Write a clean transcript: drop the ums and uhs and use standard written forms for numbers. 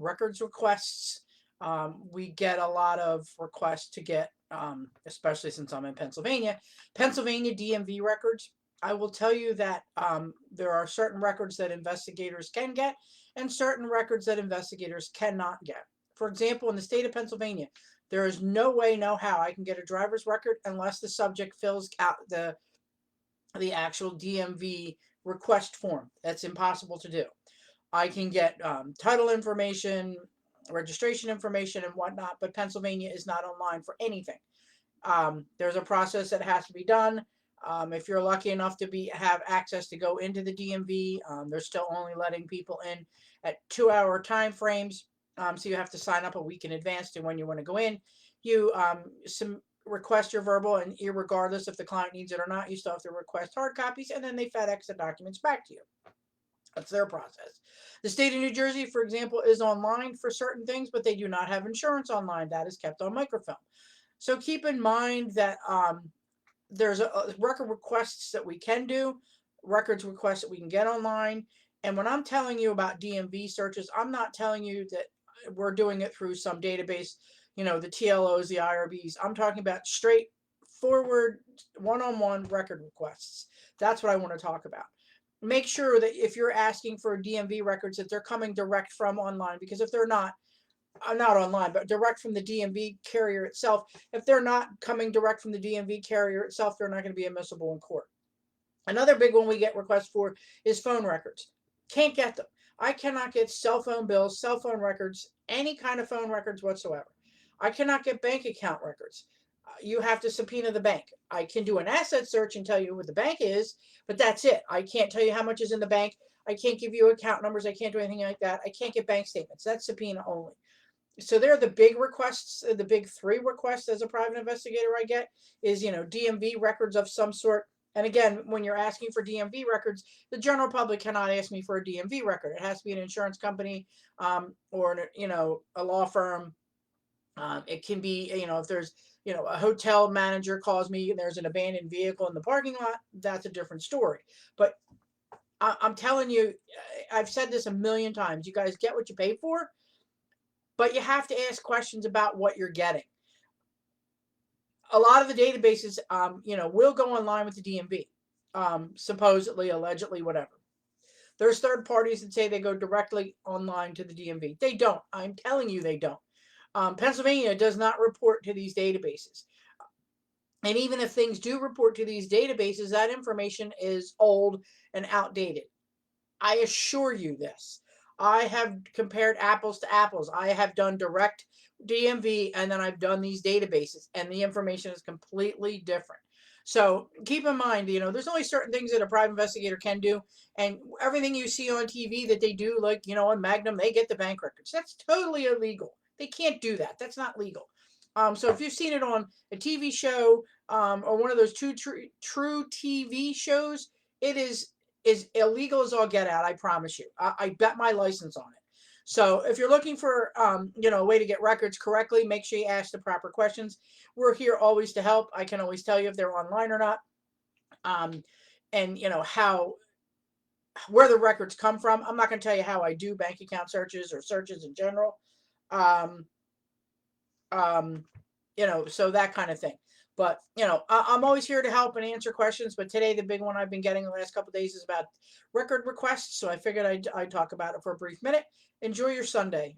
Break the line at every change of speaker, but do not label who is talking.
records requests. We get a lot of requests to get, especially since I'm in Pennsylvania, DMV records. I will tell you that there are certain records that investigators can get and certain records that investigators cannot get. For example, in the state of Pennsylvania, there is no way, no how I can get a driver's record unless the subject fills out the actual DMV request form. That's impossible to do. I can get title information, registration information, and whatnot, but Pennsylvania is not online for anything. There's a process that has to be done. If you're lucky enough to have access to go into the DMV, they're still only letting people in at 2-hour time frames. So you have to sign up a week in advance to when you want to go in. You request your verbal, and regardless if the client needs it or not, you still have to request hard copies, and then they FedEx the documents back to you. That's their process. The state of New Jersey, for example, is online for certain things, but they do not have insurance online. That is kept on microfilm. So keep in mind that there's record requests that we can do, records requests that we can get online. And when I'm telling you about DMV searches, I'm not telling you that we're doing it through some database, the TLOs, the IRBs. I'm talking about straightforward one-on-one record requests. That's what I want to talk about. Make sure that if you're asking for DMV records, that they're coming direct from online, because if they're not online, but direct from the DMV carrier itself. If they're not coming direct from the DMV carrier itself, they're not going to be admissible in court. Another big one we get requests for is phone records. Can't get them. I cannot get cell phone bills, cell phone records, any kind of phone records whatsoever. I cannot get bank account records. You have to subpoena the bank. I can do an asset search and tell you what the bank is, but that's it. I can't tell you how much is in the bank. I can't give you account numbers. I can't do anything like that. I can't get bank statements. That's subpoena only. So they're the big requests, the big three requests as a private investigator I get is, DMV records of some sort. And again, when you're asking for DMV records, the general public cannot ask me for a DMV record. It has to be an insurance company or, a law firm. It can be, if there's, a hotel manager calls me and there's an abandoned vehicle in the parking lot, that's a different story. But I'm telling you, I've said this a million times, you guys get what you pay for. But you have to ask questions about what you're getting. A lot of the databases, will go online with the DMV, supposedly, allegedly, whatever. There's third parties that say they go directly online to the DMV. They don't. I'm telling you they don't. Pennsylvania does not report to these databases. And even if things do report to these databases, that information is old and outdated. I assure you this. I have compared apples to apples. I have done direct DMV and then I've done these databases, and the information is completely different. So keep in mind, there's only certain things that a private investigator can do, and everything you see on TV that they do, like, on Magnum, they get the bank records. That's totally illegal. They can't do that. That's not legal. So if you've seen it on a TV show or one of those true TV shows, it is illegal as all get out. I promise you. I bet my license on it. So if you're looking for, a way to get records correctly, make sure you ask the proper questions. We're here always to help. I can always tell you if they're online or not, and where the records come from. I'm not going to tell you how I do bank account searches or searches in general. So that kind of thing. But, I'm always here to help and answer questions. But today, the big one I've been getting the last couple of days is about record requests. So I figured I'd talk about it for a brief minute. Enjoy your Sunday.